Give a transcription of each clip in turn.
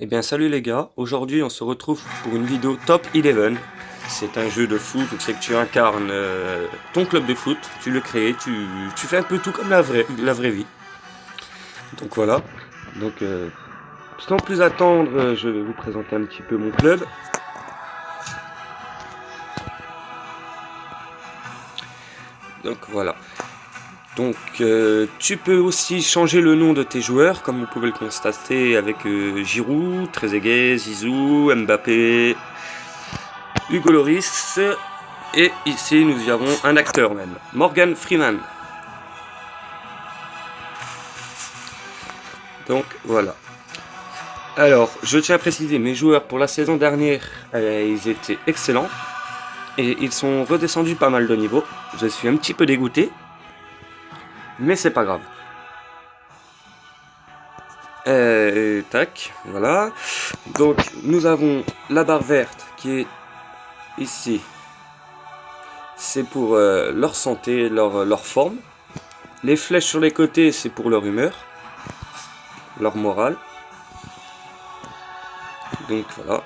Eh bien salut les gars, aujourd'hui on se retrouve pour une vidéo Top 11. C'est un jeu de foot où c'est que tu incarnes ton club de foot, tu le crées, tu fais un peu tout comme la vraie vie. Donc voilà, donc sans plus attendre, je vais vous présenter un petit peu mon club. Donc voilà. Donc tu peux aussi changer le nom de tes joueurs, comme vous pouvez le constater avec Giroud, Trezeguet, Zizou, Mbappé, Hugo Lloris. Et ici, nous y avons un acteur même, Morgan Freeman. Donc voilà. Alors, je tiens à préciser, mes joueurs pour la saison dernière, ils étaient excellents. Et ils sont redescendus pas mal de niveau. Je suis un petit peu dégoûté. Mais c'est pas grave. Tac, voilà. Donc, nous avons la barre verte qui est ici. C'est pour leur santé, leur forme. Les flèches sur les côtés, c'est pour leur humeur, leur morale. Donc voilà.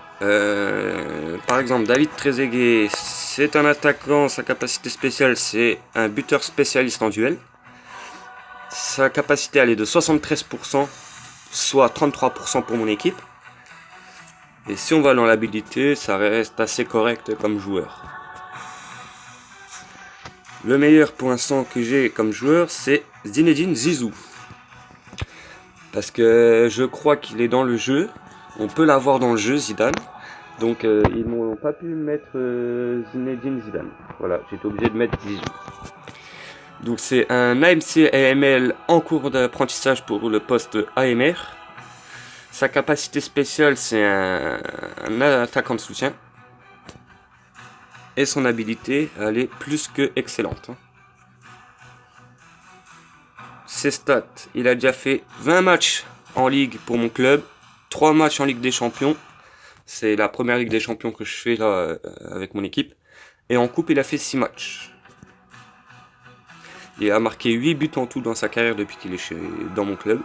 Par exemple, David Trezeguet, c'est un attaquant. Sa capacité spéciale, c'est un buteur spécialiste en duel. Sa capacité, elle est de 73%, soit 33% pour mon équipe. Et si on va dans l'habilité, ça reste assez correct comme joueur. Le meilleur pour l'instant que j'ai comme joueur, c'est Zinedine Zizou. Parce que je crois qu'il est dans le jeu. On peut l'avoir dans le jeu, Zidane. Donc ils n'ont pas pu mettre Zinedine Zidane. Voilà, j'étais obligé de mettre Zizou. Donc c'est un AMC AML en cours d'apprentissage pour le poste AMR. Sa capacité spéciale, c'est un attaquant de soutien. Et son habilité, elle est plus que excellente. Ses stats, il a déjà fait 20 matchs en Ligue pour mon club, 3 matchs en Ligue des Champions. C'est la première Ligue des Champions que je fais là avec mon équipe. Et en coupe, il a fait 6 matchs. Il a marqué 8 buts en tout dans sa carrière depuis qu'il est dans mon club.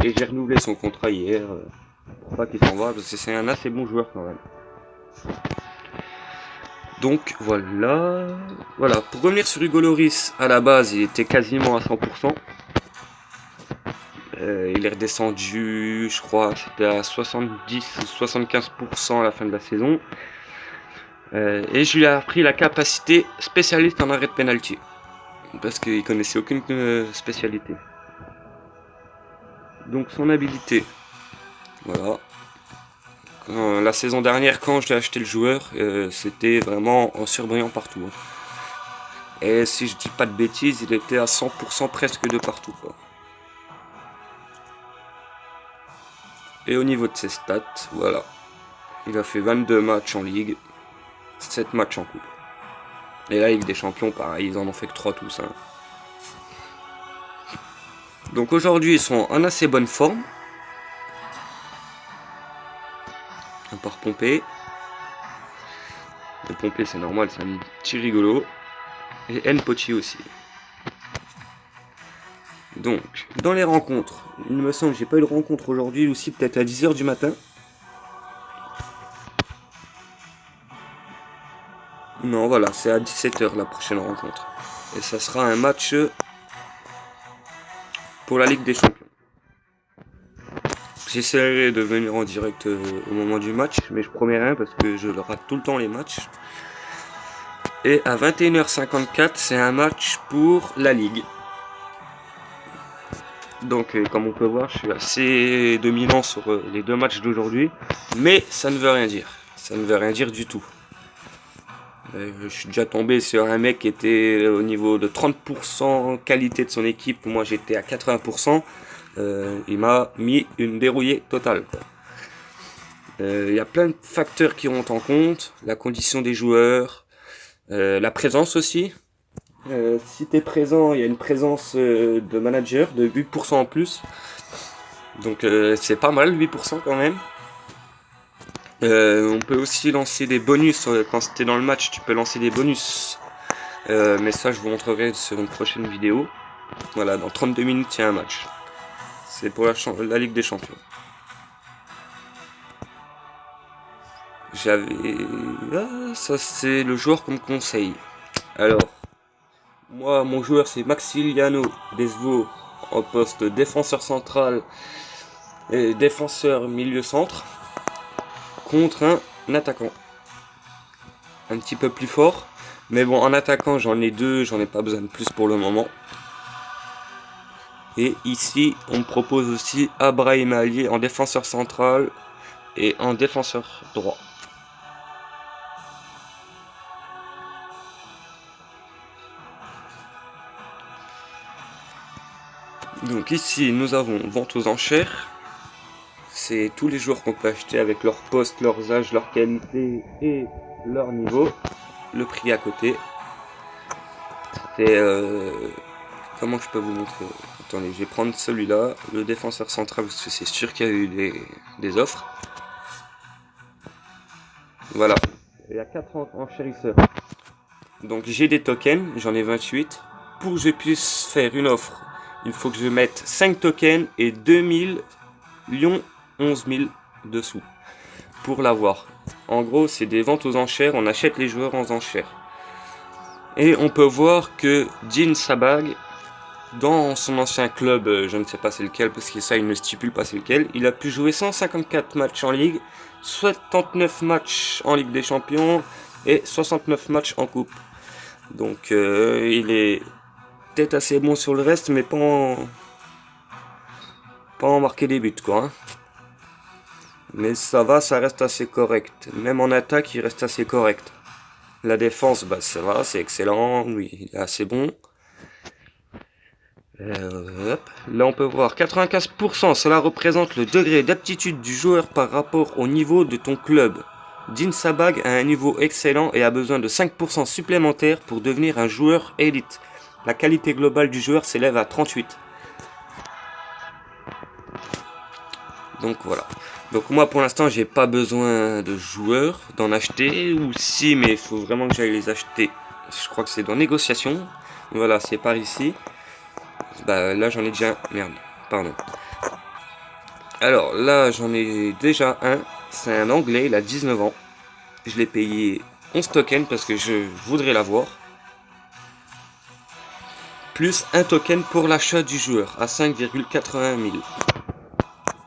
Et j'ai renouvelé son contrat hier pour pas qu'il s'en va parce que c'est un assez bon joueur quand même. Donc voilà. Voilà, pour revenir sur Hugo Lloris, à la base il était quasiment à 100%. Il est redescendu, je crois, c'était à 70 ou 75% à la fin de la saison. Et je lui ai appris la capacité spécialiste en arrêt de pénalty. Parce qu'il connaissait aucune spécialité. Donc son habilité. Voilà. La saison dernière, quand j'ai acheté le joueur, c'était vraiment en surbrillant partout. Et si je dis pas de bêtises, il était à 100% presque de partout, quoi. Et au niveau de ses stats, voilà. Il a fait 22 matchs en Ligue, 7 matchs en Coupe. Et la Ligue des Champions, pareil, ils en ont fait que 3 tous. Donc aujourd'hui, ils sont en assez bonne forme. À part Pompé. Le Pompé, c'est normal, c'est un petit rigolo. Et Npoti aussi. Donc, dans les rencontres, il me semble que j'ai pas eu de rencontre aujourd'hui, aussi peut-être à 10h du matin. Non, voilà, c'est à 17h la prochaine rencontre. Et ça sera un match pour la Ligue des Champions. J'essaierai de venir en direct au moment du match, mais je promets rien parce que je rate tout le temps les matchs. Et à 21h54, c'est un match pour la Ligue. Donc comme on peut voir, je suis assez dominant sur les 2 matchs d'aujourd'hui. Mais ça ne veut rien dire. Ça ne veut rien dire du tout. Je suis déjà tombé sur un mec qui était au niveau de 30% qualité de son équipe. Moi j'étais à 80%. Il m'a mis une dérouillée totale. Il y a plein de facteurs qui rentrent en compte. La condition des joueurs. La présence aussi. Si tu es présent, il y a une présence de manager de 8% en plus. Donc c'est pas mal, 8% quand même. On peut aussi lancer des bonus. Quand tu es dans le match, tu peux lancer des bonus. Mais ça, je vous montrerai sur une prochaine vidéo. Voilà, dans 32 minutes, il y a un match. C'est pour la Ligue des Champions. j'avais... Ah, ça c'est le joueur qu'on me conseille. Alors, moi mon joueur c'est Maxiliano Desvaux en poste défenseur central et défenseur milieu centre contre un attaquant un petit peu plus fort. Mais bon, en attaquant j'en ai deux, j'en ai pas besoin de plus pour le moment. Et ici on me propose aussi Abraham Ali en défenseur central et en défenseur droit. Donc ici nous avons vente aux enchères. C'est tous les joueurs qu'on peut acheter avec leur poste, leurs âges, leur qualité et leur niveau. Le prix à côté. C'est comment je peux vous montrer? Attendez, je vais prendre celui-là, le défenseur central, parce que c'est sûr qu'il y a eu des offres. Voilà, il y a 4 enchérisseurs. Donc j'ai des tokens, j'en ai 28. Pour que je puisse faire une offre, il faut que je mette 5 tokens et 2000 lions 11 000 dessous pour l'avoir. En gros, c'est des ventes aux enchères, on achète les joueurs en enchères. Et on peut voir que Din Sabag, dans son ancien club, je ne sais pas c'est lequel, parce que ça il ne stipule pas c'est lequel, il a pu jouer 154 matchs en Ligue, 79 matchs en Ligue des Champions et 69 matchs en Coupe. Donc il est peut-être assez bon sur le reste, mais pas en marquer des buts quoi. Hein. Mais ça va, ça reste assez correct. Même en attaque, il reste assez correct. La défense, bah ça va, c'est excellent, oui, il est assez bon. Là on peut voir 95%, cela représente le degré d'aptitude du joueur par rapport au niveau de ton club. Din Sabag a un niveau excellent et a besoin de 5% supplémentaires pour devenir un joueur élite. La qualité globale du joueur s'élève à 38. Donc voilà. Donc moi pour l'instant j'ai pas besoin de joueurs, d'en acheter, ou si, mais il faut vraiment que j'aille les acheter. Je crois que c'est dans négociation. Voilà, c'est par ici. Bah là j'en ai déjà un. Merde, pardon. Alors là j'en ai déjà un. C'est un anglais, il a 19 ans. Je l'ai payé 11 tokens parce que je voudrais l'avoir. Plus un token pour l'achat du joueur à 5,81 000.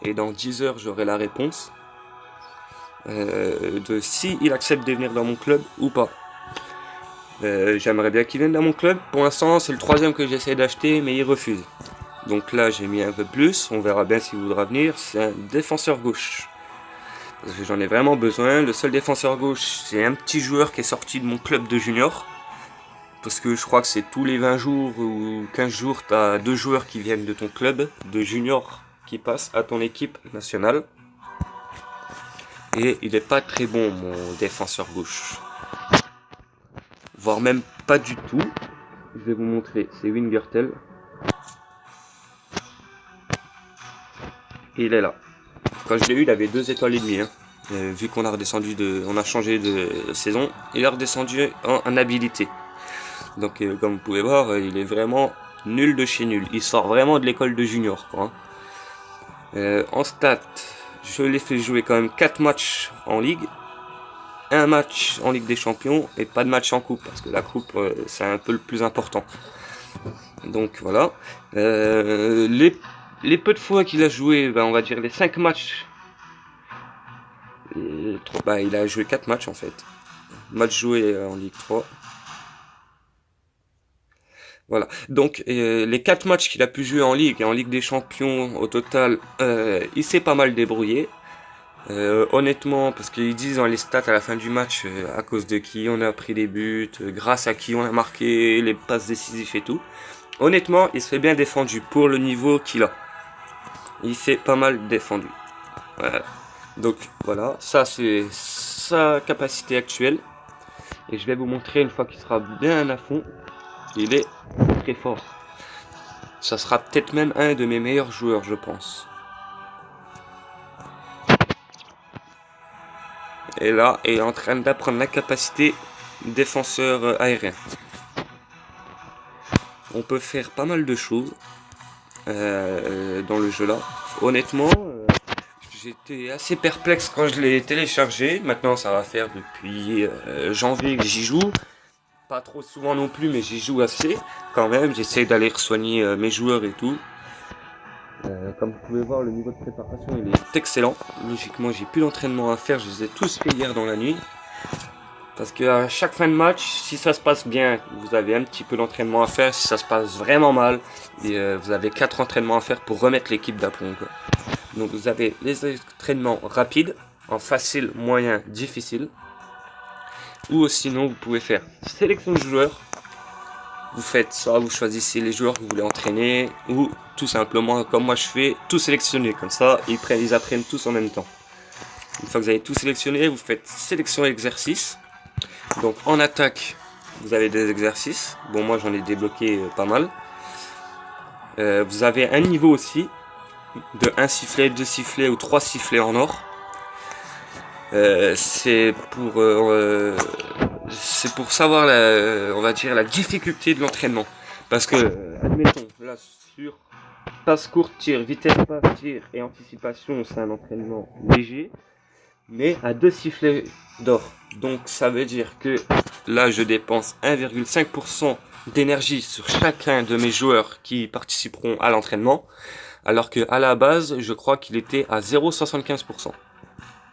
Et dans 10 heures j'aurai la réponse de si il accepte de venir dans mon club ou pas. J'aimerais bien qu'il vienne dans mon club. Pour l'instant c'est le troisième que j'essaie d'acheter mais il refuse. Donc là j'ai mis un peu plus, on verra bien s'il voudra venir. C'est un défenseur gauche. Parce que j'en ai vraiment besoin. Le seul défenseur gauche c'est un petit joueur qui est sorti de mon club de junior. Parce que je crois que c'est tous les 20 jours ou 15 jours, tu as 2 joueurs qui viennent de ton club de junior qui passent à ton équipe nationale. Et il n'est pas très bon mon défenseur gauche. Voire même pas du tout. Je vais vous montrer, c'est Wingertel. Et il est là. Quand je l'ai eu, il avait 2 étoiles et demie. Hein. Vu qu'on a redescendu on a changé de saison, il est redescendu en habilité. Donc comme vous pouvez voir, il est vraiment nul de chez nul. Il sort vraiment de l'école de junior. Quoi, hein. En stats, je l'ai fait jouer quand même 4 matchs en Ligue. Un match en Ligue des Champions et pas de match en coupe. Parce que la coupe, c'est un peu le plus important. Donc voilà. Les peu de fois qu'il a joué, on va dire les 5 matchs. Il a joué 4 matchs en fait. Match joué en Ligue 3. Voilà. Donc les 4 matchs qu'il a pu jouer en Ligue et en Ligue des Champions au total, il s'est pas mal débrouillé. Honnêtement, parce qu'ils disent dans les stats à la fin du match à cause de qui on a pris des buts, grâce à qui on a marqué, les passes décisives et tout. Honnêtement, il se fait bien défendu pour le niveau qu'il a. Il s'est pas mal défendu. Voilà. Donc voilà, ça c'est sa capacité actuelle. Et je vais vous montrer une fois qu'il sera bien à fond. Il est très fort. Ça sera peut-être même un de mes meilleurs joueurs, je pense. Et là, il est en train d'apprendre la capacité défenseur aérien. On peut faire pas mal de choses dans le jeu là. Honnêtement, j'étais assez perplexe quand je l'ai téléchargé. Maintenant, ça va faire depuis janvier que j'y joue. Pas trop souvent non plus, mais j'y joue assez quand même. J'essaie d'aller soigner mes joueurs et tout. Comme vous pouvez voir, le niveau de préparation il est excellent. Logiquement, j'ai plus d'entraînement à faire. Je les ai tous fait hier dans la nuit. Parce que à chaque fin de match, si ça se passe bien, vous avez un petit peu d'entraînement à faire. Si ça se passe vraiment mal, vous avez 4 entraînements à faire pour remettre l'équipe d'aplomb, quoi. Donc vous avez les entraînements rapides, en facile, moyen, difficile. Ou sinon vous pouvez faire sélection de joueurs. Vous faites soit vous choisissez les joueurs que vous voulez entraîner, ou tout simplement comme moi je fais, tout sélectionner. Comme ça, ils apprennent tous en même temps. Une fois que vous avez tout sélectionné, vous faites sélection exercice. Donc en attaque, vous avez des exercices. Bon, moi j'en ai débloqué pas mal. Vous avez un niveau aussi de 1 sifflet, 2 sifflets ou 3 sifflets en or. C'est pour savoir on va dire la difficulté de l'entraînement. Parce que, admettons, là sur passe courte, tir, vitesse passe, tir et anticipation, c'est un entraînement léger. Mais à 2 sifflets d'or. Donc ça veut dire que là je dépense 1,5% d'énergie sur chacun de mes joueurs qui participeront à l'entraînement, alors que à la base je crois qu'il était à 0,75%,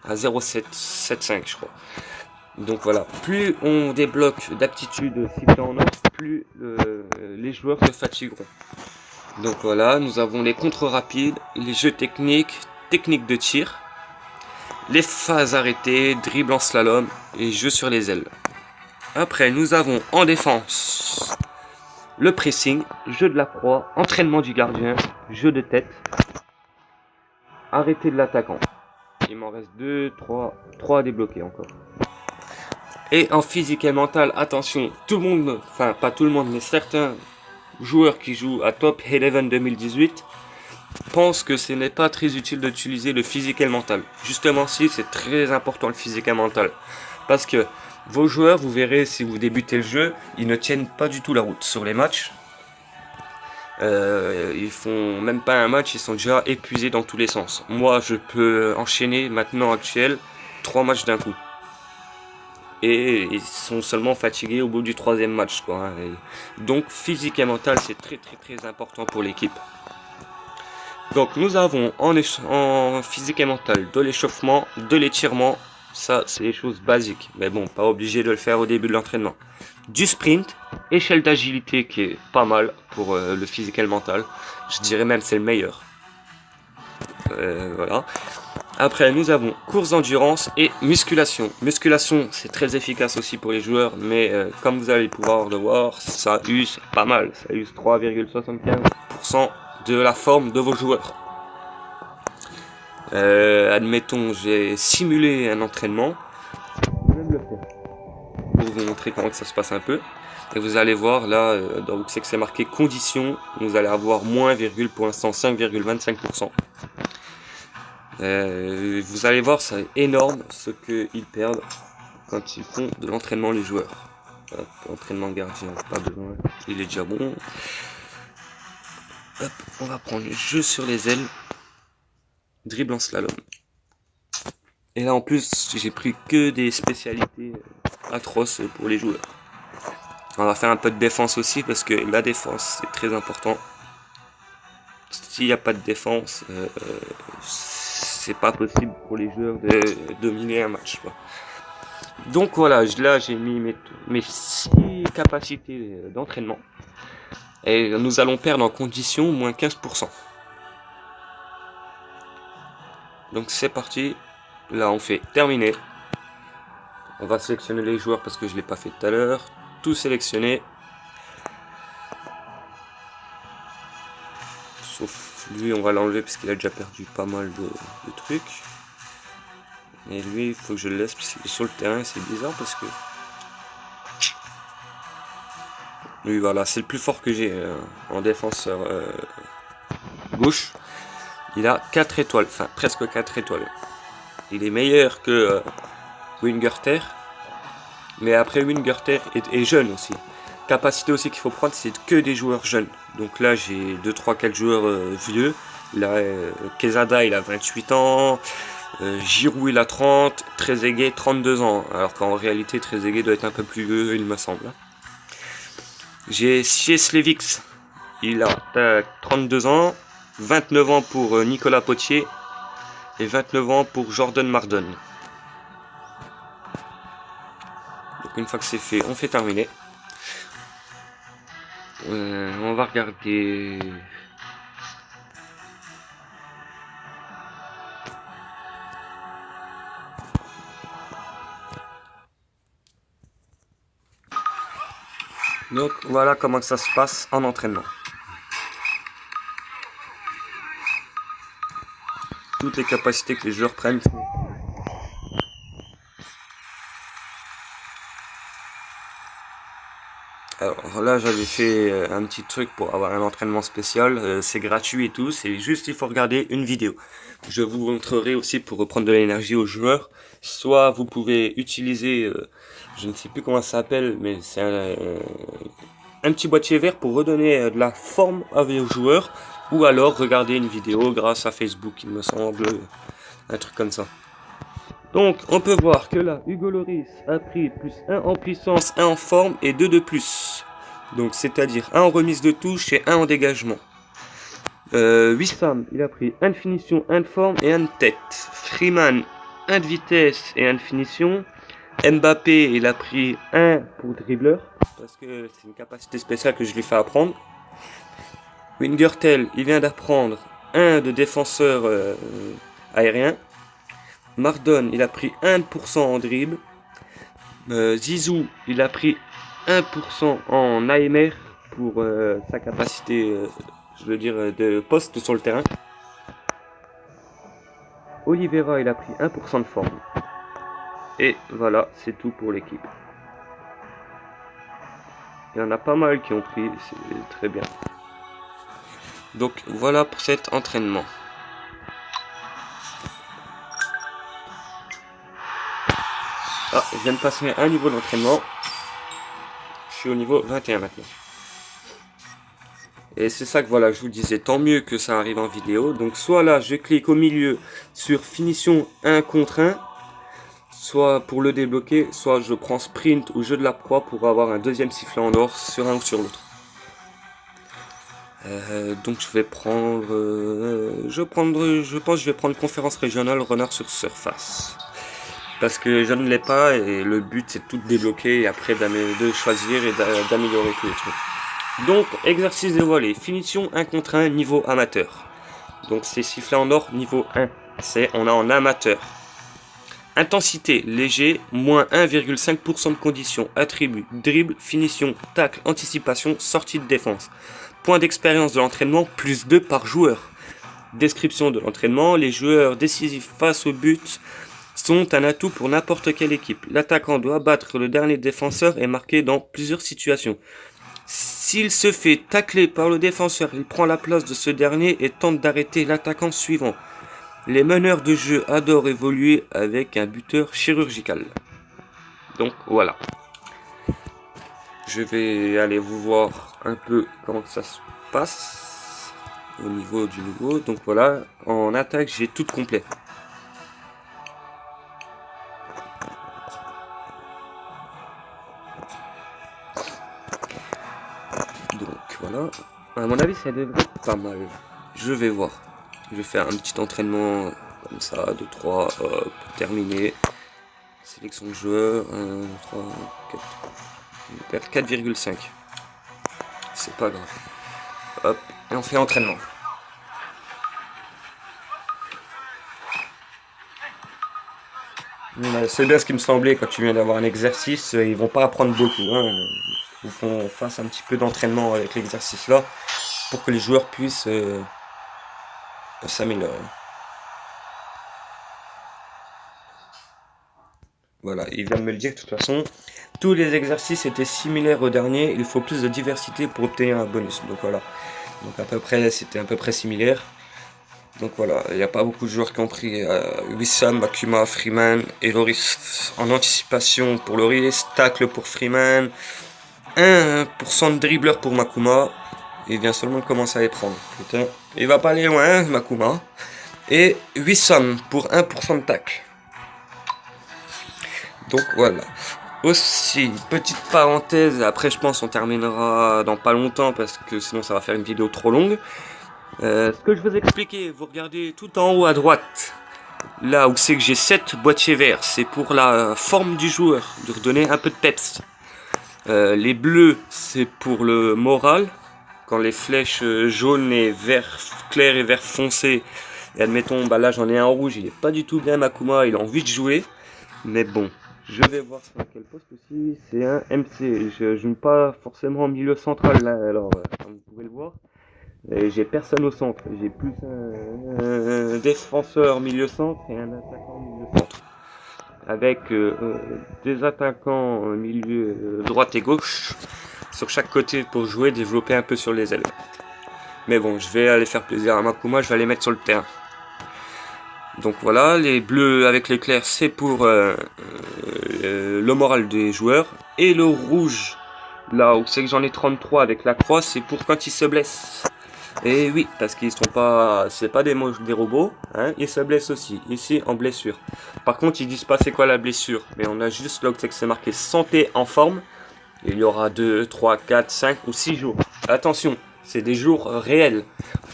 à 0,775 je crois. Donc voilà, plus on débloque d'aptitudes sifflées en or, plus les joueurs se fatigueront. Donc voilà, nous avons les contres rapides, les jeux techniques, techniques de tir, les phases arrêtées, dribble en slalom et jeu sur les ailes. Après, nous avons en défense le pressing, jeu de la proie, entraînement du gardien, jeu de tête, arrêté de l'attaquant. Il m'en reste 3 à débloquer encore. Et en physique et mental, attention, tout le monde, enfin pas tout le monde, mais certains joueurs qui jouent à Top 11 2018 pense que ce n'est pas très utile d'utiliser le physique et le mental. Justement, si, c'est très important le physique et le mental. Parce que vos joueurs, vous verrez, si vous débutez le jeu, ils ne tiennent pas du tout la route sur les matchs. Ils font même pas un match, ils sont déjà épuisés dans tous les sens. Moi, je peux enchaîner maintenant actuel 3 matchs d'un coup. Et ils sont seulement fatigués au bout du 3e match, quoi. Donc, physique et mental, c'est très très très important pour l'équipe. Donc nous avons en physique et mental de l'échauffement, de l'étirement, ça c'est les choses basiques, mais bon, pas obligé de le faire au début de l'entraînement. Du sprint, échelle d'agilité qui est pas mal pour le physique et le mental, je dirais même c'est le meilleur. Voilà. Après nous avons course d'endurance et musculation. Musculation c'est très efficace aussi pour les joueurs, mais comme vous allez pouvoir le voir, ça use pas mal, ça use 3,75% de la forme de vos joueurs. Admettons, j'ai simulé un entraînement. Je vais le faire pour vous montrer comment que ça se passe un peu. Et vous allez voir là, donc c'est que c'est marqué conditions. Vous allez avoir moins, pour l'instant 5,25%. Vous allez voir, c'est énorme ce qu'ils perdent quand ils font de l'entraînement les joueurs. Hop, entraînement gardien, pas besoin, il est déjà bon. Hop, on va prendre le jeu sur les ailes, dribble en slalom. Et là en plus j'ai pris que des spécialités atroces pour les joueurs. On va faire un peu de défense aussi parce que la défense c'est très important. S'il n'y a pas de défense, c'est pas possible pour les joueurs de dominer un match, quoi. Donc voilà, là j'ai mis mes 6 capacités d'entraînement. Et nous allons perdre en condition moins 15%. Donc c'est parti. Là on fait terminer. On va sélectionner les joueurs parce que je ne l'ai pas fait tout à l'heure. Tout sélectionner. Sauf lui, on va l'enlever parce qu'il a déjà perdu pas mal de trucs. Et lui, il faut que je le laisse parce qu'il est sur le terrain. C'est bizarre parce que... Lui voilà, c'est le plus fort que j'ai en défenseur gauche. Il a 4 étoiles, enfin presque 4 étoiles. Il est meilleur que Wingerter. Mais après Wingerter est jeune aussi. Capacité aussi qu'il faut prendre, c'est que des joueurs jeunes. Donc là j'ai 2, 3, 4 joueurs vieux. Quesada il a 28 ans, Giroud il a 30, Trezeguet 32 ans, alors qu'en réalité Trezeguet doit être un peu plus vieux il me semble. J'ai Sieslevix, il a 32 ans, 29 ans pour Nicolas Potier et 29 ans pour Jordan Mardon. Donc une fois que c'est fait, on fait terminer. On va regarder. Donc voilà comment ça se passe en entraînement. Toutes les capacités que les joueurs prennent. Alors là j'avais fait un petit truc pour avoir un entraînement spécial, c'est gratuit et tout, c'est juste il faut regarder une vidéo. Je vous montrerai aussi pour reprendre de l'énergie aux joueurs, soit vous pouvez utiliser, je ne sais plus comment ça s'appelle, mais c'est un petit boîtier vert pour redonner de la forme à vos joueurs, ou alors regarder une vidéo grâce à Facebook il me semble, un truc comme ça. Donc, on peut voir que là, Hugo Lloris a pris plus 1 en puissance, 1 en forme et 2 de plus. Donc, c'est-à-dire 1 en remise de touche et 1 en dégagement. Wissam, il a pris 1 de finition, 1 de forme et 1 de tête. Freeman, 1 de vitesse et 1 de finition. Mbappé, il a pris 1 pour dribbleur, parce que c'est une capacité spéciale que je lui fais apprendre. Wingertel, il vient d'apprendre 1 de défenseur aérien. Mardon, il a pris 1% en dribble. Zizou, il a pris 1% en AMR pour sa capacité, je veux dire, de poste sur le terrain. Oliveira, il a pris 1% de forme. Et voilà, c'est tout pour l'équipe. Il y en a pas mal qui ont pris, c'est très bien. Donc voilà pour cet entraînement. Ah, je viens de passer un niveau d'entraînement. Je suis au niveau 21 maintenant. Et c'est ça que voilà, je vous disais, tant mieux que ça arrive en vidéo. Donc soit là, je clique au milieu sur finition 1 contre 1. Soit pour le débloquer, soit je prends sprint ou jeu de la proie pour avoir un deuxième sifflet en or sur un ou sur l'autre. Donc je vais prendre, je pense que je vais prendre conférence régionale runner sur surface. Parce que je ne l'ai pas et le but c'est de tout débloquer et après de choisir et d'améliorer tous les trucs. Donc exercice dévoilé, finition 1 contre 1 niveau amateur. Donc c'est sifflet en or niveau 1, on a en amateur. Intensité léger, moins 1,5% de conditions, attribut, dribble, finition, tacle, anticipation, sortie de défense. Point d'expérience de l'entraînement, plus 2 par joueur. Description de l'entraînement, les joueurs décisifs face au but sont un atout pour n'importe quelle équipe. L'attaquant doit battre le dernier défenseur et marquer dans plusieurs situations. S'il se fait tacler par le défenseur, il prend la place de ce dernier et tente d'arrêter l'attaquant suivant. Les meneurs de jeu adorent évoluer avec un buteur chirurgical. Donc voilà. Je vais aller vous voir un peu comment ça se passe au niveau du nouveau. Donc voilà, en attaque j'ai tout complet. Donc voilà, à mon avis ça devrait être pas mal. Je vais voir. Je vais faire un petit entraînement comme ça, 2, 3, hop, terminé. Sélection de joueurs, 1, 3, 4. Je vais perdre 4,5. C'est pas grave. Hop, et on fait entraînement. C'est bien ce qui me semblait quand tu viens d'avoir un exercice, ils vont pas apprendre beaucoup. Hein. Il faut qu'on fasse un petit peu d'entraînement avec l'exercice là pour que les joueurs puissent s'améliorer. Voilà, il vient de me le dire de toute façon. Tous les exercices étaient similaires au dernier. Il faut plus de diversité pour obtenir un bonus. Donc voilà. Donc à peu près, c'était à peu près similaire. Donc voilà, il n'y a pas beaucoup de joueurs qui ont pris Wissam, Bakuma, Freeman et Loris en anticipation pour Loris, tacle pour Freeman, 1% de dribbleur pour Makuma. Il vient seulement de commencer à les prendre. Putain. Il va pas aller loin, Makuma. Et 800 pour 1% de tacle. Donc voilà. Aussi, petite parenthèse, après je pense on terminera dans pas longtemps parce que sinon ça va faire une vidéo trop longue. Ce que je vous expliquer, vous regardez tout en haut à droite, là où c'est que j'ai 7 boîtiers verts, c'est pour la forme du joueur, de redonner un peu de peps. Les bleus, c'est pour le moral, quand les flèches jaunes et vert clair et vert foncé, et admettons, bah là j'en ai un en rouge, il est pas du tout bien Makuma, il a envie de jouer, mais bon. Je vais voir sur quel poste aussi, c'est un MC, je joue pas forcément en milieu central là, alors comme vous pouvez le voir, j'ai personne au centre, j'ai plus un défenseur milieu centre et un attaquant milieu centre, avec des attaquants milieu droite et gauche, sur chaque côté pour jouer, développer un peu sur les ailes. Mais bon, je vais aller faire plaisir à Makuma, je vais aller mettre sur le terrain. Donc voilà, les bleus avec l'éclair c'est pour le moral des joueurs. Et le rouge, là où c'est que j'en ai 33 avec la croix, c'est pour quand ils se blessent. Et oui, parce qu'ils sont pas, c'est pas des robots, hein, ils se blessent aussi, ici en blessure. Par contre, ils disent pas c'est quoi la blessure, mais on a juste là où c'est que c'est marqué santé en forme. Il y aura 2, 3, 4, 5 ou 6 jours. Attention, c'est des jours réels.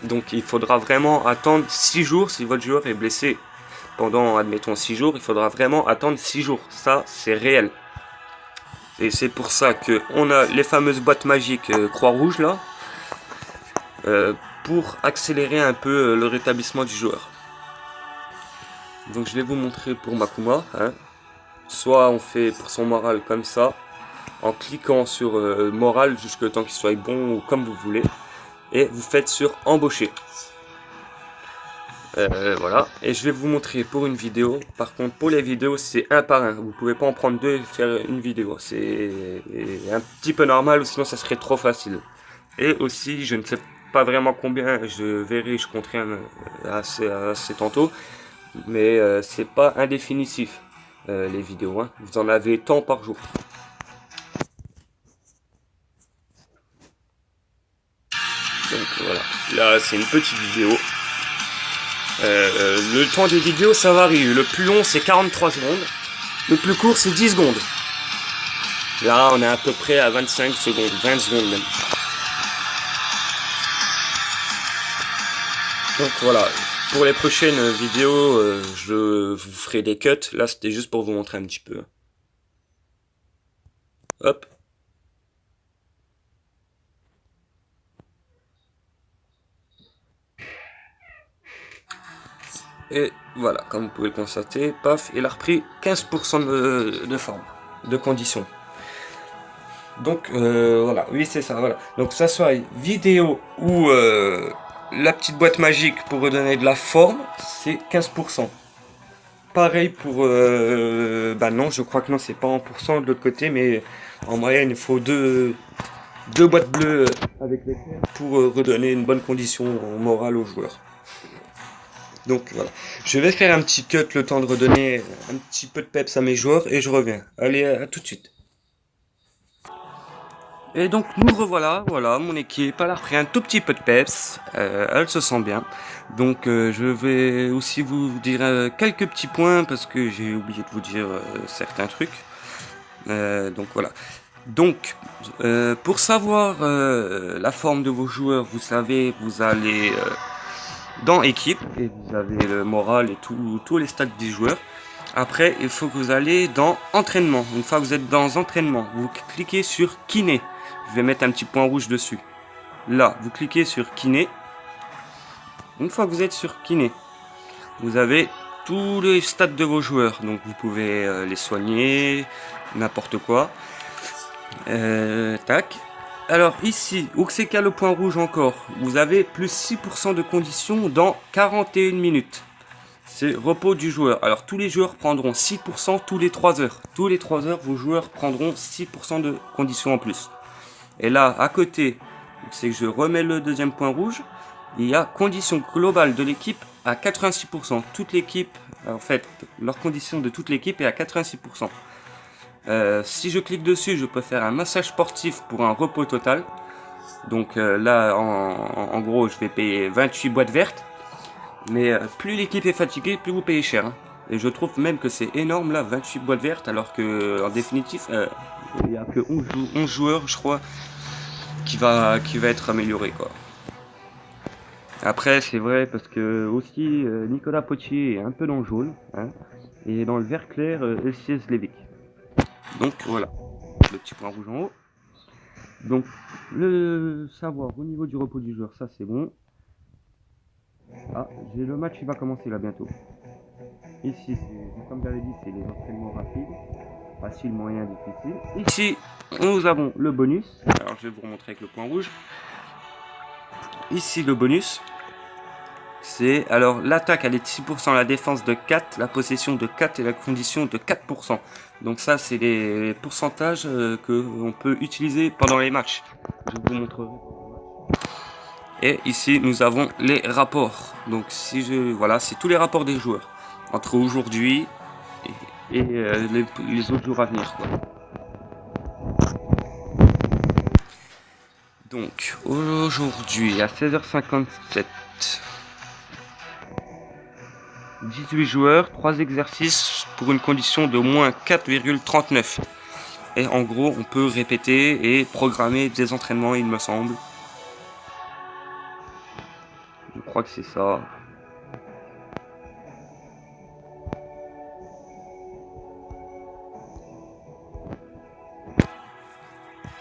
Donc il faudra vraiment attendre 6 jours si votre joueur est blessé pendant, admettons, 6 jours. Il faudra vraiment attendre 6 jours. Ça, c'est réel. Et c'est pour ça qu'on a les fameuses boîtes magiques Croix-Rouge là. Pour accélérer un peu le rétablissement du joueur. Donc je vais vous montrer pour Makuma. Hein. Soit on fait pour son moral comme ça, en cliquant sur moral jusqu'à temps qu'il soit bon ou comme vous voulez. Et vous faites sur embaucher. Voilà. Et je vais vous montrer pour une vidéo. Par contre, pour les vidéos, c'est un par un. Vous pouvez pas en prendre deux et faire une vidéo. C'est un petit peu normal, ou sinon ça serait trop facile. Et aussi, je ne sais pas vraiment combien, je verrai, je compterai assez tantôt. Mais c'est pas indéfinitif, les vidéos. Hein. Vous en avez tant par jour. Donc voilà. Là, c'est une petite vidéo. Le temps des vidéos ça varie, le plus long c'est 43 secondes, le plus court c'est 10 secondes. Là on est à peu près à 25 secondes, 20 secondes même. Donc voilà, pour les prochaines vidéos je vous ferai des cuts, là c'était juste pour vous montrer un petit peu. Hop. Et voilà, comme vous pouvez le constater, paf, il a repris 15% de forme, de condition. Donc voilà, oui c'est ça, voilà. Donc ça soit vidéo ou la petite boîte magique pour redonner de la forme, c'est 15%. Pareil pour, bah non, je crois que non, c'est pas en pourcent de l'autre côté, mais en moyenne il faut deux boîtes bleues avec l'éclair pour redonner une bonne condition morale aux joueurs. Donc voilà, je vais faire un petit cut le temps de redonner un petit peu de peps à mes joueurs et je reviens. Allez, à tout de suite. Et donc nous revoilà, voilà, mon équipe, elle a repris un tout petit peu de peps, elle se sent bien. Donc je vais aussi vous dire quelques petits points parce que j'ai oublié de vous dire certains trucs. Donc voilà. Donc pour savoir la forme de vos joueurs, vous savez, vous allez dans équipe et vous avez le moral et tous les stats des joueurs. Après, il faut que vous allez dans entraînement. Une fois que vous êtes dans entraînement, vous cliquez sur kiné. Je vais mettre un petit point rouge dessus. Là, vous cliquez sur kiné. Une fois que vous êtes sur kiné, vous avez tous les stats de vos joueurs. Donc vous pouvez les soigner, n'importe quoi. Tac. Alors ici, où c'est qu'il y a le point rouge encore, vous avez plus 6% de conditions dans 41 minutes. C'est repos du joueur. Alors tous les joueurs prendront 6% tous les 3 heures. Tous les 3 heures, vos joueurs prendront 6% de conditions en plus. Et là, à côté, c'est que je remets le deuxième point rouge. Il y a condition globale de l'équipe à 86%. Toute l'équipe, en fait, leur condition de toute l'équipe est à 86%. Si je clique dessus, je peux faire un massage sportif pour un repos total. Donc là, en gros, je vais payer 28 boîtes vertes. Mais plus l'équipe est fatiguée, plus vous payez cher, hein. Et je trouve même que c'est énorme là, 28 boîtes vertes, alors que en définitif, il n'y a que 11 joueurs, je crois, qui va être amélioré, quoi. Après, c'est vrai, parce que aussi, Nicolas Potier est un peu dans le jaune, hein, et dans le vert clair, LCS Levic. Donc voilà, le petit point rouge en haut. Donc, le savoir au niveau du repos du joueur, ça c'est bon. Ah, j'ai le match, il va commencer là bientôt. Ici, comme j'avais dit, c'est les entraînements rapides. Facile, moyen, difficile. Ici, nous avons le bonus. Alors, je vais vous remontrer avec le point rouge. Ici, le bonus. C'est, alors, l'attaque, elle est de 6%, la défense de 4%, la possession de 4% et la condition de 4%. Donc ça, c'est les pourcentages que on peut utiliser pendant les matchs. Je vous montrerai. Et ici, nous avons les rapports. Donc, voilà, c'est tous les rapports des joueurs. Entre aujourd'hui et les autres jours à venir, quoi. Donc aujourd'hui à 16h57, 18 joueurs, 3 exercices pour une condition de moins 4,39. Et en gros on peut répéter et programmer des entraînements, il me semble. Je crois que c'est ça.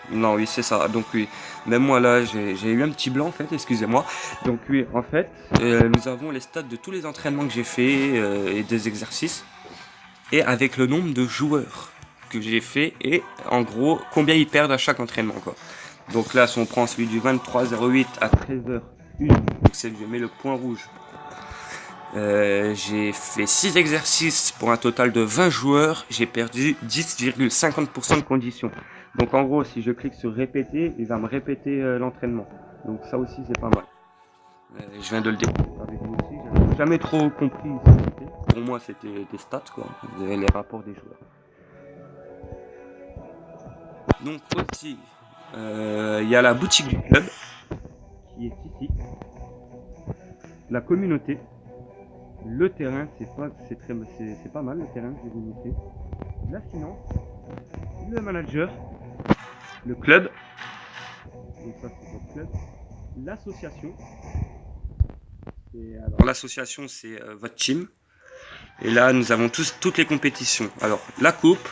Non, oui, c'est ça. Donc oui, même moi là, j'ai eu un petit blanc en fait, excusez-moi. Donc oui, en fait, nous avons les stats de tous les entraînements que j'ai fait et des exercices. Et avec le nombre de joueurs que j'ai fait et en gros combien ils perdent à chaque entraînement, quoi. Donc là, si on prend celui du 23h08 à 13h01, donc c'est je mets le point rouge. J'ai fait 6 exercices pour un total de 20 joueurs. J'ai perdu 10,50% de conditions. Donc en gros, si je clique sur répéter, il va me répéter l'entraînement. Donc ça aussi, c'est pas mal. Je viens de le découvrir avec vous aussi. J'avais jamais trop compris ce que c'était. Pour moi, c'était des stats, quoi. Vous avez les rapports des joueurs. Donc aussi, il y a la boutique du club qui est ici. La communauté. Le terrain, c'est pas mal le terrain, je vais vous montrer. La finance, le manager, le club, donc ça c'est votre club, l'association. Alors l'association c'est votre team. Et là nous avons toutes les compétitions. Alors la coupe,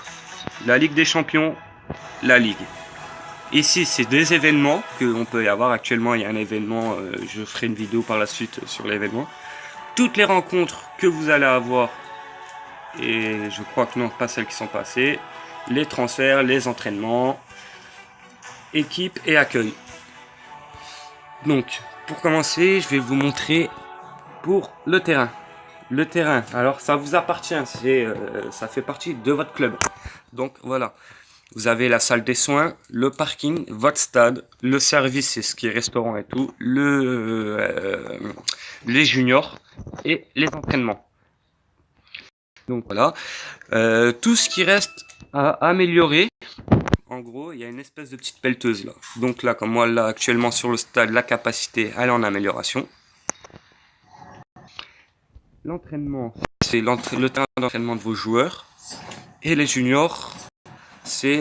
la Ligue des Champions, la Ligue. Ici c'est des événements qu'on peut y avoir. Actuellement il y a un événement, je ferai une vidéo par la suite sur l'événement. Toutes les rencontres que vous allez avoir, et je crois que non, pas celles qui sont passées, les transferts, les entraînements, équipe et accueil. Donc, pour commencer, je vais vous montrer pour le terrain. Le terrain, alors ça vous appartient, ça fait partie de votre club. Donc voilà, vous avez la salle des soins, le parking, votre stade, le service, c'est ce qui est restaurant et tout, les juniors et les entraînements. Donc voilà, tout ce qui reste à améliorer. En gros, il y a une espèce de petite pelleteuse là. Donc là, comme moi là actuellement sur le stade, la capacité elle est en amélioration. L'entraînement, c'est le terrain d'entraînement de vos joueurs. Et les juniors, c'est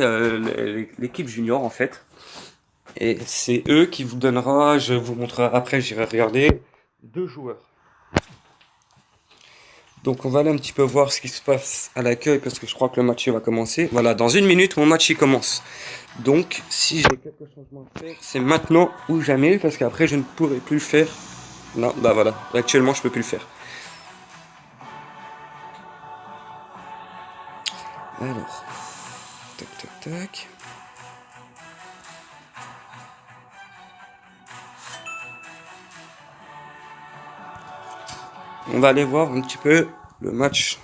l'équipe junior en fait. Et c'est eux qui vous donnera, je vous montrerai après, j'irai regarder, 2 joueurs. Donc on va aller un petit peu voir ce qui se passe à l'accueil parce que je crois que le match va commencer. Voilà, dans 1 minute, mon match il commence. Donc si j'ai quelques changements à faire, c'est maintenant ou jamais parce qu'après je ne pourrai plus le faire. Non, bah voilà, actuellement je peux plus le faire. Alors, tac tac tac. On va aller voir un petit peu le match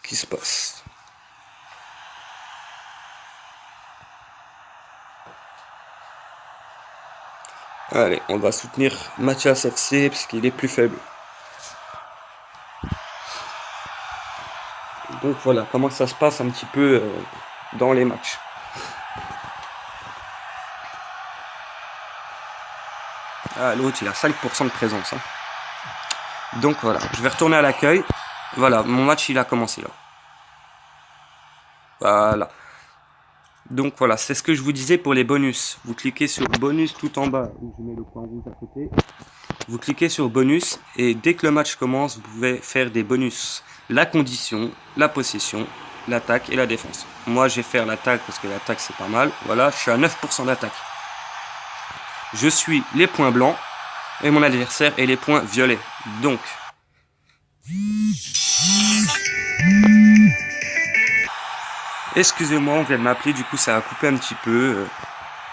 qui se passe. Allez, on va soutenir Mathias FC parce qu'il est plus faible. Donc voilà comment ça se passe un petit peu dans les matchs. Ah, l'autre, il a 5% de présence. Hein. Donc voilà, je vais retourner à l'accueil. Voilà, mon match, il a commencé là. Voilà. Donc voilà, c'est ce que je vous disais pour les bonus. Vous cliquez sur bonus tout en bas, où je mets le point rouge à côté. Vous cliquez sur bonus et dès que le match commence, vous pouvez faire des bonus. La condition, la possession, l'attaque et la défense. Moi, je vais faire l'attaque parce que l'attaque, c'est pas mal. Voilà, je suis à 9% d'attaque. Je suis les points blancs et mon adversaire est les points violets. Donc, excusez-moi, on vient de m'appeler, du coup ça a coupé un petit peu,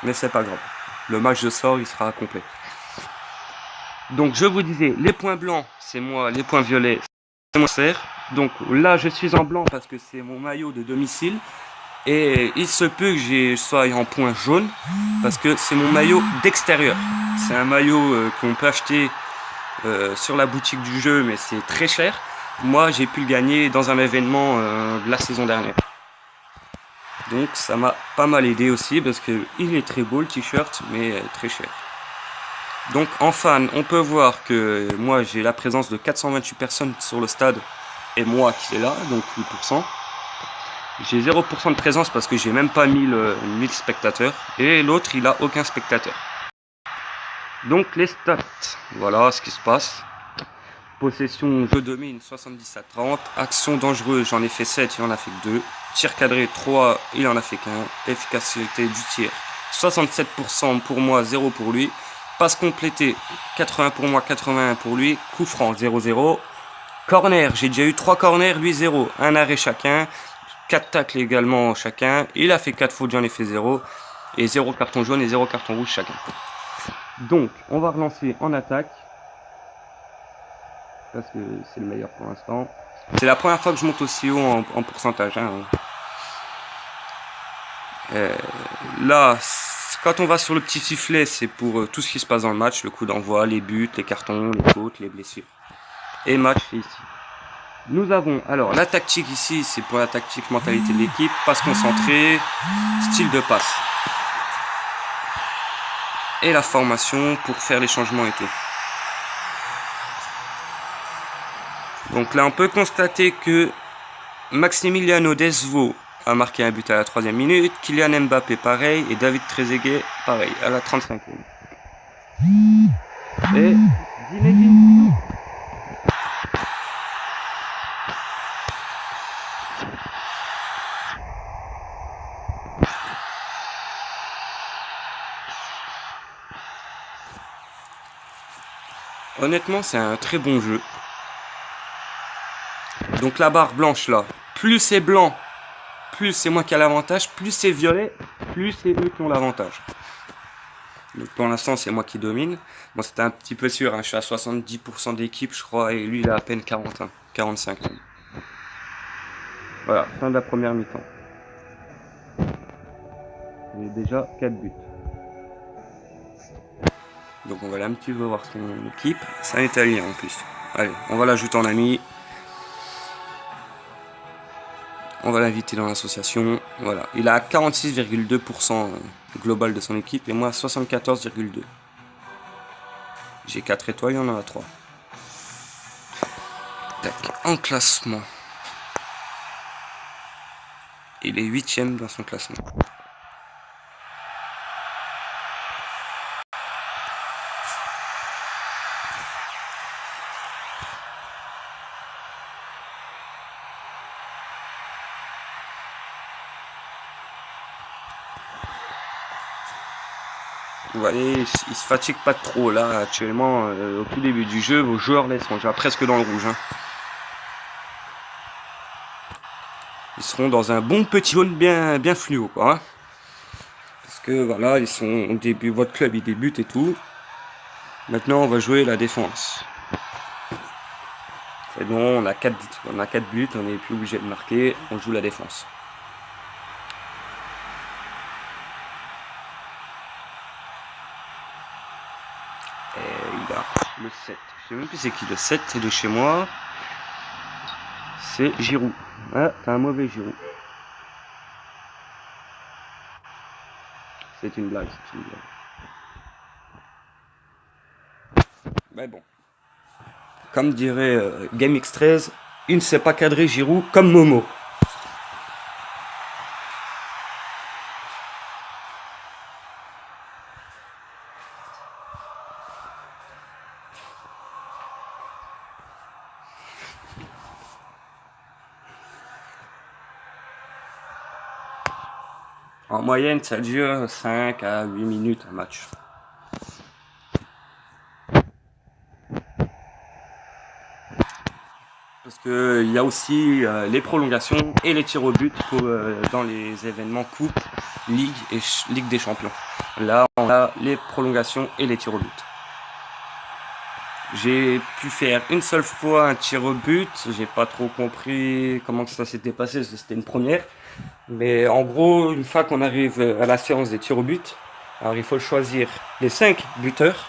mais c'est pas grave. Le match de sort, il sera complet. Donc je vous disais, les points blancs, c'est moi, les points violets, c'est mon adversaire. Donc là, je suis en blanc parce que c'est mon maillot de domicile. Et il se peut que je sois en point jaune parce que c'est mon maillot d'extérieur. C'est un maillot qu'on peut acheter sur la boutique du jeu, mais c'est très cher. Moi, j'ai pu le gagner dans un événement de la saison dernière. Donc ça m'a pas mal aidé aussi parce que il est très beau le t-shirt, mais très cher. Donc en fan, on peut voir que moi j'ai la présence de 428 personnes sur le stade et moi qui est là, donc 8%. J'ai 0% de présence parce que j'ai même pas 1000 spectateurs et l'autre il a aucun spectateur. Donc les stats, voilà ce qui se passe. Possession, je domine 70 à 30. Action dangereuse, j'en ai fait 7, il en a fait que 2. Tir cadré 3, il en a fait qu'un. Efficacité du tir 67% pour moi, 0 pour lui. Passe complétée 80 pour moi, 81 pour lui. Coup franc 0-0. Corner, j'ai déjà eu 3 corners, lui 0. Un arrêt chacun. 4 tacles également chacun. Il a fait 4 fautes, j'en ai fait 0. Et 0 carton jaune et 0 carton rouge chacun. Donc, on va relancer en attaque. Parce que c'est le meilleur pour l'instant. C'est la première fois que je monte aussi haut en pourcentage. Hein. Là, quand on va sur le petit sifflet, c'est pour tout ce qui se passe dans le match. Le coup d'envoi, les buts, les cartons, les fautes, les blessures. Et match, c'est ici. Nous avons, alors, la tactique ici, c'est pour la tactique mentalité de l'équipe. Passe concentrée, style de passe. Et la formation pour faire les changements et tout. Donc là, on peut constater que Maximiliano Desvaux a marqué un but à la 3e minute, Kylian Mbappé pareil, et David Trezeguet pareil, à la 35e. Et Zinedine Zidane. Honnêtement, c'est un très bon jeu. Donc la barre blanche là, plus c'est blanc, plus c'est moi qui ai l'avantage, plus c'est violet, plus c'est eux qui ont l'avantage. Donc pour l'instant c'est moi qui domine. Moi c'était un petit peu sûr, hein. Je suis à 70% d'équipe je crois, et lui il a à peine 41, 45. Voilà, fin de la première mi-temps. Il a déjà 4 buts. Donc on va aller un petit peu voir son équipe. C'est un Italien en plus. Allez, on va l'ajouter en ami. On va l'inviter dans l'association. Voilà. Il a 46,2% global de son équipe et moi 74,2%. J'ai 4 étoiles, il y en a 3. Tac. En classement. Il est 8ème dans son classement. Vous voyez, il se fatigue pas trop là actuellement. Au tout début du jeu, vos joueurs là, sont déjà presque dans le rouge. Hein. Ils seront dans un bon petit jaune bien fluo quoi. Hein. Parce que voilà, ils sont au début, votre club il débute et tout. Maintenant on va jouer la défense. C'est bon, on a 4 buts, on n'est plus obligé de marquer, on joue la défense. Et il a le 7. Je sais même plus c'est qui le 7, c'est de chez moi. C'est Giroud. Ah, t'as un mauvais Giroud. C'est une blague, c'est une blague. Mais bon, comme dirait GameX13, il ne sait pas cadrer Giroud comme Momo. En moyenne, ça dure 5 à 8 minutes un match. Parce qu'il y a aussi les prolongations et les tirs au but dans les événements Coupe, Ligue et Ligue des Champions. Là, on a les prolongations et les tirs au but. J'ai pu faire une seule fois un tir au but. J'ai pas trop compris comment ça s'était passé, parce que c'était une première. Mais en gros, une fois qu'on arrive à la séance des tirs au but, alors il faut choisir les 5 buteurs.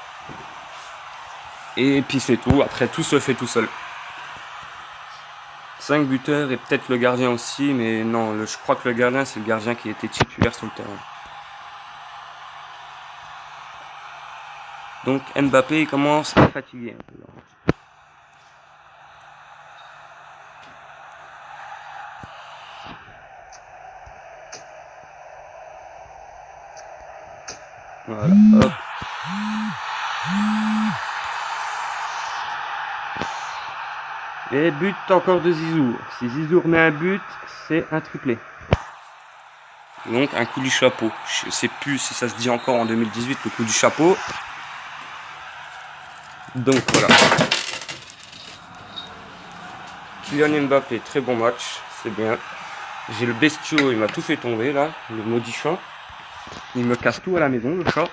Et puis c'est tout. Après, tout se fait tout seul. 5 buteurs et peut-être le gardien aussi, mais non, je crois que le gardien, c'est le gardien qui était titulaire sur le terrain. Donc Mbappé, il commence à fatiguer un peu. Voilà, hop. Et but encore de Zizou. Si Zizou remet un but, c'est un triplé. Donc un coup du chapeau. Je sais plus si ça se dit encore en 2018, le coup du chapeau. Donc voilà. Kylian Mbappé, très bon match, c'est bien. J'ai le bestiau, il m'a tout fait tomber là, le maudit chat. Il me casse tout à la maison, le chat.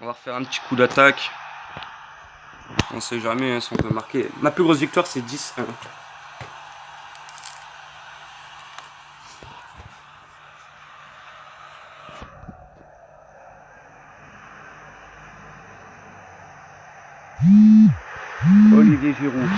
On va refaire un petit coup d'attaque. On sait jamais hein, si on peut marquer. Ma plus grosse victoire, c'est 10-1. Olivier Giroud.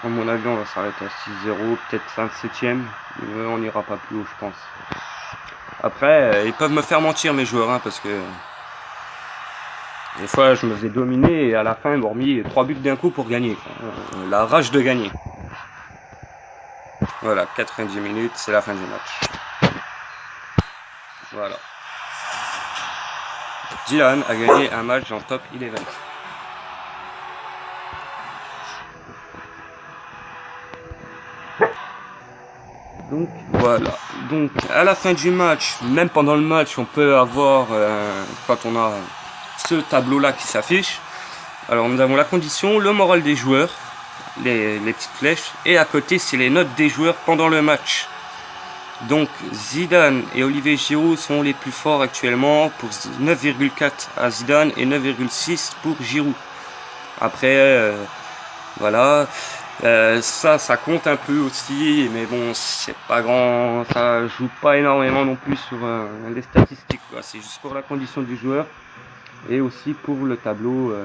À mon avis, on va s'arrêter à 6-0, peut-être 5-7ème, mais on n'ira pas plus haut, je pense. Après, ils peuvent me faire mentir, mes joueurs, hein, parce que des fois, je me faisais dominer et à la fin, ils m'ont remis 3 buts d'un coup pour gagner. La rage de gagner. Voilà, 90 minutes, c'est la fin du match. Voilà. Dylan a gagné un match en top 11. Donc voilà, donc à la fin du match, même pendant le match, on peut avoir, quand on a ce tableau là qui s'affiche, alors nous avons la condition, le moral des joueurs, les petites flèches, et à côté c'est les notes des joueurs pendant le match. Donc Zidane et Olivier Giroud sont les plus forts actuellement, pour 9,4 à Zidane et 9,6 pour Giroud. Après, voilà. Ça compte un peu aussi, mais bon, c'est pas grand, ça joue pas énormément non plus sur les statistiques, quoi. C'est juste pour la condition du joueur et aussi pour le tableau,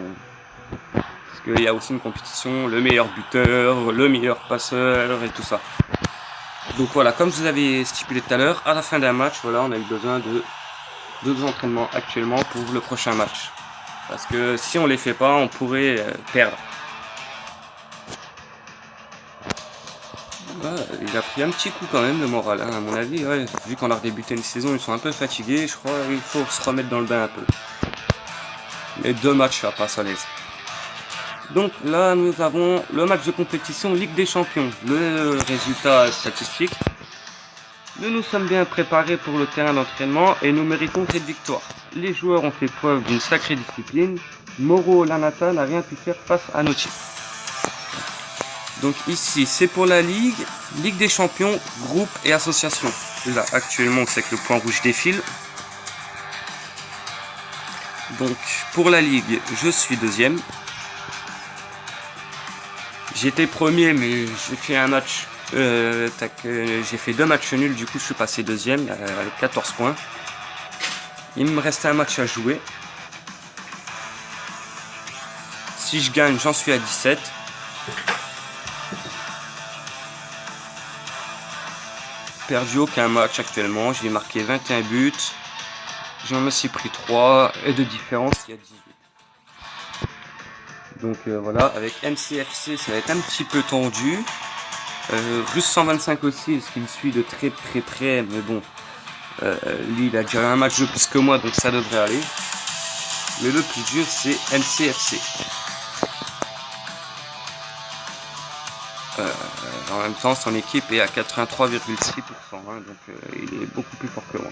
parce qu'il y a aussi une compétition, le meilleur buteur, le meilleur passeur et tout ça. Donc voilà, comme je vous avais stipulé tout à l'heure, à la fin d'un match, voilà, on a eu besoin de 2 entraînements actuellement pour le prochain match, parce que si on les fait pas, on pourrait perdre. Ouais, il a pris un petit coup quand même le moral, hein, à mon avis, ouais. Vu qu'on a redébuté une saison, ils sont un peu fatigués, je crois qu'il faut se remettre dans le bain un peu. Mais 2 matchs, ça passe à l'aise. Donc là, nous avons le match de compétition Ligue des Champions. Le résultat statistique. Nous nous sommes bien préparés pour le terrain d'entraînement et nous méritons cette victoire. Les joueurs ont fait preuve d'une sacrée discipline. Moro Lanata n'a rien pu faire face à nos types. Donc ici, c'est pour la Ligue, Ligue des Champions, groupe et association. Là, actuellement, c'est que le point rouge défile. Donc, pour la Ligue, je suis 2e. J'étais 1er, mais j'ai fait un match J'ai fait 2 matchs nuls, du coup je suis passé deuxième avec 14 points. Il me reste un match à jouer. Si je gagne, j'en suis à 17. Perdu aucun match actuellement, j'ai marqué 21 buts. J'en ai aussi pris 3 et de différence, il y a 18. Donc voilà, avec MCFC, ça va être un petit peu tendu. Russe 125 aussi, ce qui me suit de très près, mais bon, lui il a déjà un match de plus que moi, donc ça devrait aller. Mais le plus dur, c'est MCFC. En même temps, son équipe est à 83,6%, hein, donc il est beaucoup plus fort que moi.